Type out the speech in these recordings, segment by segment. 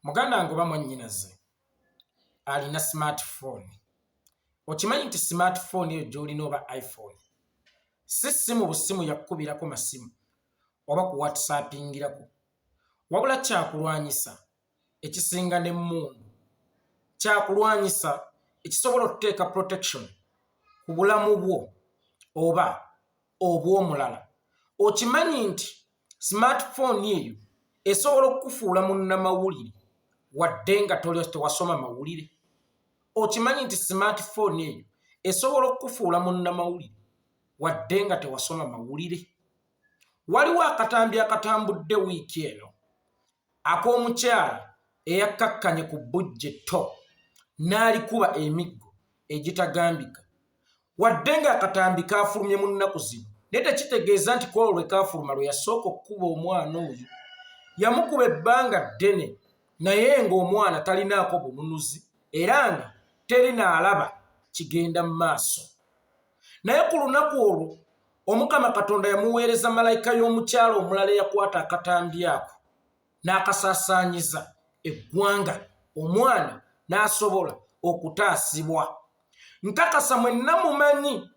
Muganda wange oba mwannyinaze alina smartphone. Okimanyi nti smartphone eyo gy'olina oba iPhone si ssimu bussimu yakkubirako masimu oba ku whatsappingirako, wabula kyakulwanyisa ekisinga n'emmundu, kyakulwanyisa ekisobola okuteeka protection ku bulamu bwo oba obw'omulala. Okimanyi nti smartphone eyo esobola okukufuula munnamawulire wadde nga tewasoma mawulire. Okimanyi nti smartphone eyo esobola okukufuula munnamawulire wadde nga tewasoma mawulire. Waliwo akatambi akatambudde wiiki eno ak'omukyala eyakkakkanye ku bbujjetto n'alikuba emiggo egitagambika, wadde nga akatambi kaafulumye mu nnaku zino, naye tekitegeeza nti kwolwo lwe kaafuluma lwe yasooka okukuba omwana oyo. Yamukuba ebbanga ddene naye ng'omwana talinaako bununuzi era nga teri n'alaba kigenda mu maaso. Naye ku lunaku olwo Omukama Katonda yamuweereza malayika y'omukyala omulala eyakwata akatambi ako n'akasaasaanyiza eggwanga, omwana n'asobola okutaasibwa. Nkakasa mwenna mumanyi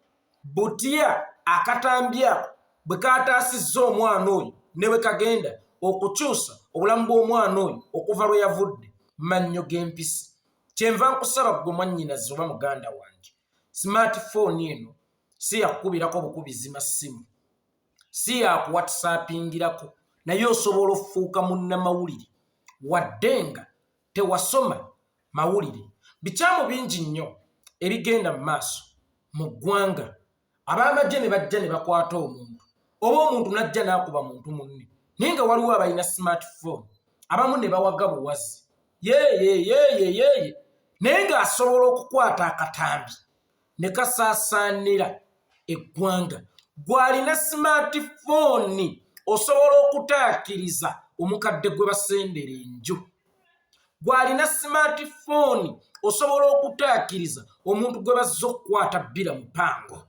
butya akatambi ako bwe kaataasizza omwana oyo ne bwe kagenda okukyusa obulamu bw'omwana oyo okuva lwe yavudde mannyo g'empisi. Kyenva nkusaba ggwe mwannyinaze oba muganda wange, smartphone eno si yakukubirako bukubizi masimu, si yakuwhatsappingirako, naye osobola ofuuka munnamawulire wadde nga tewasoma mawulire. Bikyamu bingi nnyo ebigenda mu maaso mu ggwanga. Ab'amagye ne bajja ne bakwata omuntu, oba omuntu n'ajja n'akuba muntu munne, naye nga waliwo abalina smartphone, abamu ne bawaga buwazi yeeye, naye ng'asobola okukwata akatambi ne kasaasaanira eggwanga. Gw'alina smartphone osobola okutaakiriza omukadde gwe basendera enju. Gw'alina smartphone osobola okutaakiriza omuntu gwe bazza okukwata bbira mupango.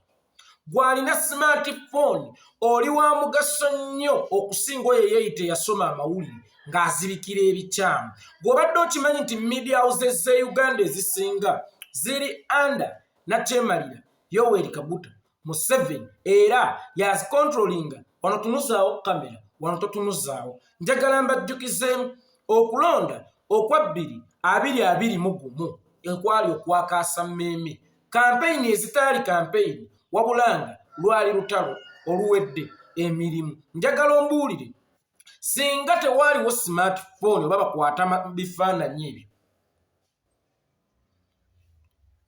Gw'alina smartphone oli wa mugaso nnyo okusinga oyo eyeyita eyasoma amawulire ng'azibikira ebikyamu. Bw'obadde okimanyi nti media houses ze Uganda ezisinga ziri under nakyemalira Yoweri Kaguta Museveni era yazikontrolinga. Wano tunuzaawo kamera, wano totunuzaawo. Njagala mbajjukizeemu okulonda okwa 2021 ekwali okwakaasa mmeeme, kampeyini ezitaali kampeyini wabulanga lwali lutalo oluwedde emirimu. Njagala ombuulire, singa tewaaliwo smartphone oba bakwata bifaananyi ebyo,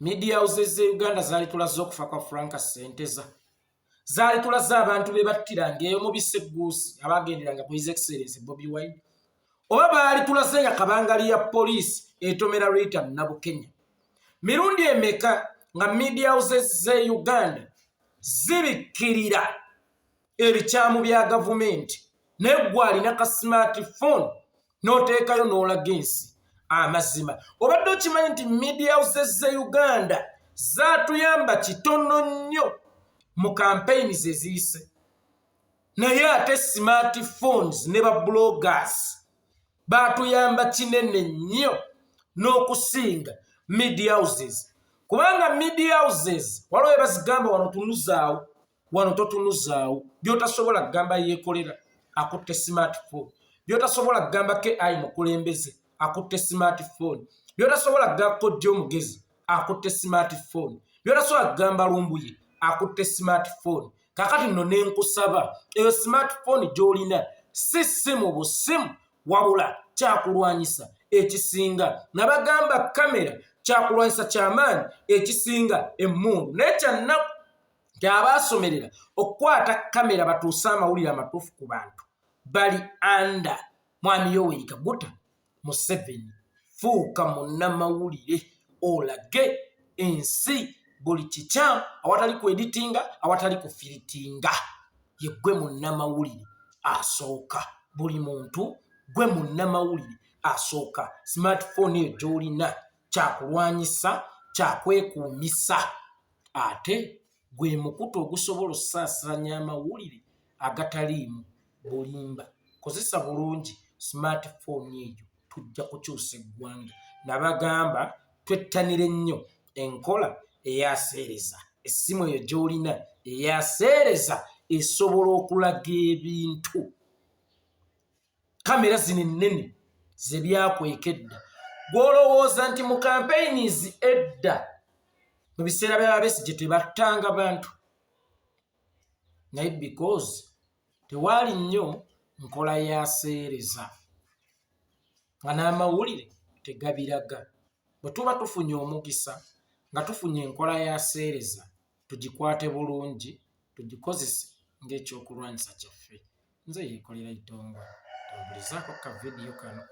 media houses ze Uganda zaali tulaze okufa kwa Franka Ssenteza, zaali tulaze abantu be battiranga eyo mu bisegguusi abaagenderanga ku His Excellency Bobi Wine, oba baali tulaze nga kabangali ya poliisi etomera Rita Nabukenya. Mirundi emeka nga media houses ze Uganda zibikkirira ebikyamu bya gavumenti, naye ggwe alina ka smartphone n'oteekayo n'olaga ensi amazima. Obadde okimanyi nti media houses ze Uganda zaatuyamba kitono nnyo mu kampeyini ze ziyise, naye ate smartphones ne bloggers baatuyamba kinene nnyo n'okusinga media houses. Kubanga media houses waliwo bazigamba wano tunuzaawo, wano totunuzaawo. Byotasobola kugamba Yekolera akutte smartphone, byotasobola kugamba KI mukulembeze akutte smartphone, byotasobola kugamba Koddi omugezi akutte smartphone, byotasobola kugamba Lumbuye akutte smartphone. Kakati nno ne nkusaba, eyo smartphone gy'olina si ssimu bussimu, wabula kyakulwanyisa ekisinga. Nabagamba kamera kyakulwanyisa kyamaanyi ekisinga emmundu. Naye kyannaku nti abaasomerera okukwata kamera batuuse amawulire amatuufu ku bantu bali anda Mwami Yoweri Kaguta Museveni. Fuuka munnamawulire olage ensi buli kikyamu, awatali ku editinga, awatali ku firitinga. Ye gwe munnamawulire asooka. Buli muntu gwe munnamawulire asooka. Smartphone eyo gy'olina kyakulwanyisa, kyakwekuumisa, ate gwe mukutu ogusobola okusaasaanya amawulire agataliimu bulimba. Kozesa bulungi smartphone eyo tujja kukyusa eggwanga. Nabagamba twettanire nnyo enkola eyaseereza. Essimu eyo gy'olina eyaseereza esobola okulaga ebintu. Kamera zino ennene ze byakweka edda. Gw'olowooza nti mu campaigns edda mu biseera bya Besigye tebattanga bantu. Naye because tewaali nnyo nkola yaseereza. Nga n'amawulire tegabiraga. Bwe tuba tufunye omukisa nga tufunye enkola yaseereza, tugikwate bulungi, tugikozese ng'ekyokulwanyisa kyaffe. Nze Yekolera Itongo, tambulizaako ka vidiyo kano.